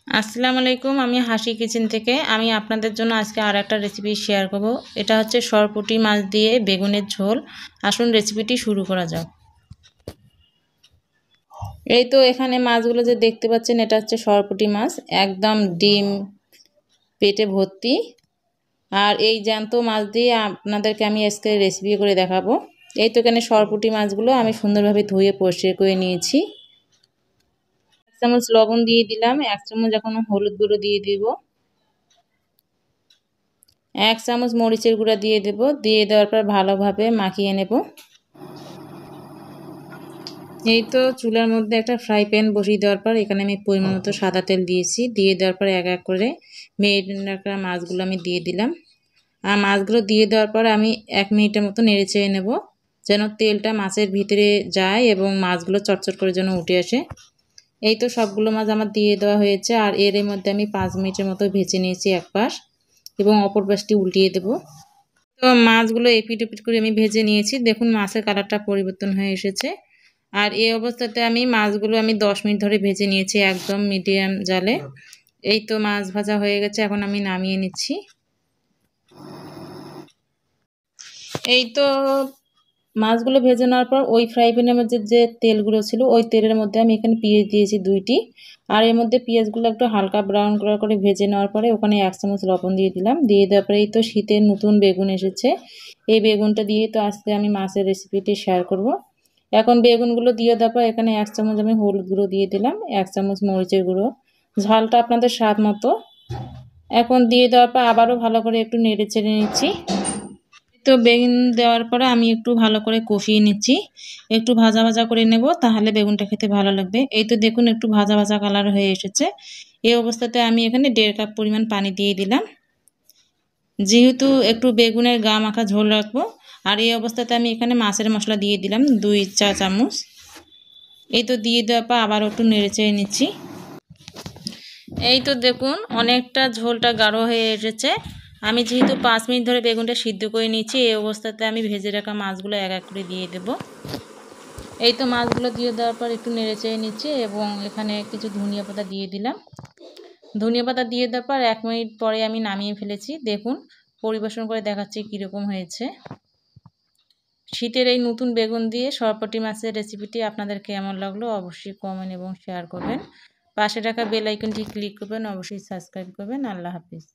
আসসালামু আলাইকুম। আমি হাসি কিচেন থেকে আমি আপনাদের জন্য আজকে আর একটা রেসিপি শেয়ার করব। এটা হচ্ছে সরপুঁটি মাছ দিয়ে বেগুনের ঝোল। আসুন রেসিপিটি শুরু করা যাক। এই তো এখানে মাছগুলো যে দেখতে পাচ্ছেন, এটা হচ্ছে সরপুঁটি মাছ, একদম ডিম পেটে ভর্তি। আর এই জ্যান্ত মাছ দিয়ে আপনাদেরকে আমি আজকে রেসিপি করে দেখাবো। এই তো এখানে সরপুঁটি মাছগুলো আমি সুন্দরভাবে ধুয়ে পরিষ্কার করে নিয়েছি। 1 চামচ লবণ দিয়ে দিলাম, 1 চামচ এখন হলুদ গুঁড়ো দিয়ে দিব, 1 চামচ মরিচের গুঁড়া দিয়ে দেব। দিয়ে দেওয়ার পর ভালোভাবে মাখিয়ে নেব। এই তো চুলার মধ্যে একটা ফ্রাই প্যান বসিয়ে দেওয়ার পর এখানে আমি পরিমাণ মতো সাদা তেল দিয়েছি। দিয়ে দেওয়ার পর এক এক করে মেরিনেট রাখা মাছগুলো আমি দিয়ে দিলাম। আর মাছগুলো দিয়ে দেওয়ার পর আমি 1 মিনিটের মতো নেড়ে চেড়ে নেব, যেন তেলটা মাছের ভিতরে যায় এবং মাছগুলো চটচট করে যেন উঠে আসে। এই তো সবগুলো মাছ আমার দিয়ে দেওয়া হয়েছে। আর এর মধ্যে আমি 5 মিনিটের মতো ভেজে নিয়েছি এক পাশ, এবং অপর পাশটি উল্টিয়ে দেব। তো মাছগুলো এপিট ওপিট করে আমি ভেজে নিয়েছি। দেখুন মাছের কালারটা পরিবর্তন হয়ে এসেছে। আর এই অবস্থাতে আমি মাছগুলো 10 মিনিট ধরে ভেজে নিয়েছি একদম মিডিয়াম জালে। এই তো মাছ ভাজা হয়ে গেছে, এখন আমি নামিয়ে নিচ্ছি। এই তো মাছগুলো ভেজে নেওয়ার পর ওই ফ্রাই প্যানের মধ্যে যে তেলগুলো ছিল, ওই তেলের মধ্যে আমি এখানে পেঁয়াজ দিয়েছি 2টি। আর এর মধ্যে পেঁয়াজগুলো একটু হালকা ব্রাউন করে ভেজে নেওয়ার পরে ওখানে 1 চামচ লবণ দিয়ে দিলাম। দিয়ে দেওয়ার পরে এই তো শীতের নতুন বেগুন এসেছে, এই বেগুনটা দিয়ে তো আজকে আমি মাছের রেসিপিটি শেয়ার করব। এখন বেগুনগুলো দিয়ে দেওয়ার পর এখানে 1 চামচ আমি হলুদ গুঁড়ো দিয়ে দিলাম, 1 চামচ মরিচের গুঁড়ো, ঝালটা আপনাদের স্বাদ মতো। এখন দিয়ে দেওয়ার পর আবারও ভালো করে একটু নেড়ে চেড়ে নিচ্ছি। তো বেগুন দেওয়ার পরে আমি একটু ভালো করে কষিয়ে নিচ্ছি, একটু ভাজা ভাজা করে নেব, তাহলে বেগুনটা খেতে ভালো লাগবে। এই তো দেখুন একটু ভাজা ভাজা কালার হয়ে এসেছে। এই অবস্থাতে আমি এখানে 1.5 কাপ পরিমাণ পানি দিয়ে দিলাম, যেহেতু একটু বেগুনের গা মাখা ঝোল রাখবো। আর এই অবস্থাতে আমি এখানে মাছের মশলা দিয়ে দিলাম 2 চা চামচ। এই তো দিয়ে দেওয়ার পর আবার একটু নেড়ে চেড়ে নিচ্ছি। এই তো দেখুন অনেকটা ঝোলটা গাঢ় হয়ে এসেছে। আমি যেহেতু 5 মিনিট ধরে বেগুনটা সিদ্ধ করে নিয়েছি, এই অবস্থাতে আমি ভেজে রাখা মাছগুলো এক এক করে দিয়ে দেব। এই তো মাছগুলো দিয়ে দেওয়ার পর একটু নেড়ে চেড়ে নিচ্ছি, এবং এখানে কিছু ধনিয়া পাতা দিয়ে দিলাম। ধনিয়া পাতা দিয়ে দেওয়ার পর 1 মিনিট পরে আমি নামিয়ে ফেলেছি। দেখুন পরিবেশন করে দেখাচ্ছি কীরকম হয়েছে। শীতের এই নতুন বেগুন দিয়ে সরপুঁটি মাছের রেসিপিটি আপনাদের কেমন লাগলো অবশ্যই কমেন্ট এবং শেয়ার করবেন। পাশে রাখা বেল আইকনটি ক্লিক করবেন, অবশ্যই সাবস্ক্রাইব করবেন। আল্লাহ হাফিজ।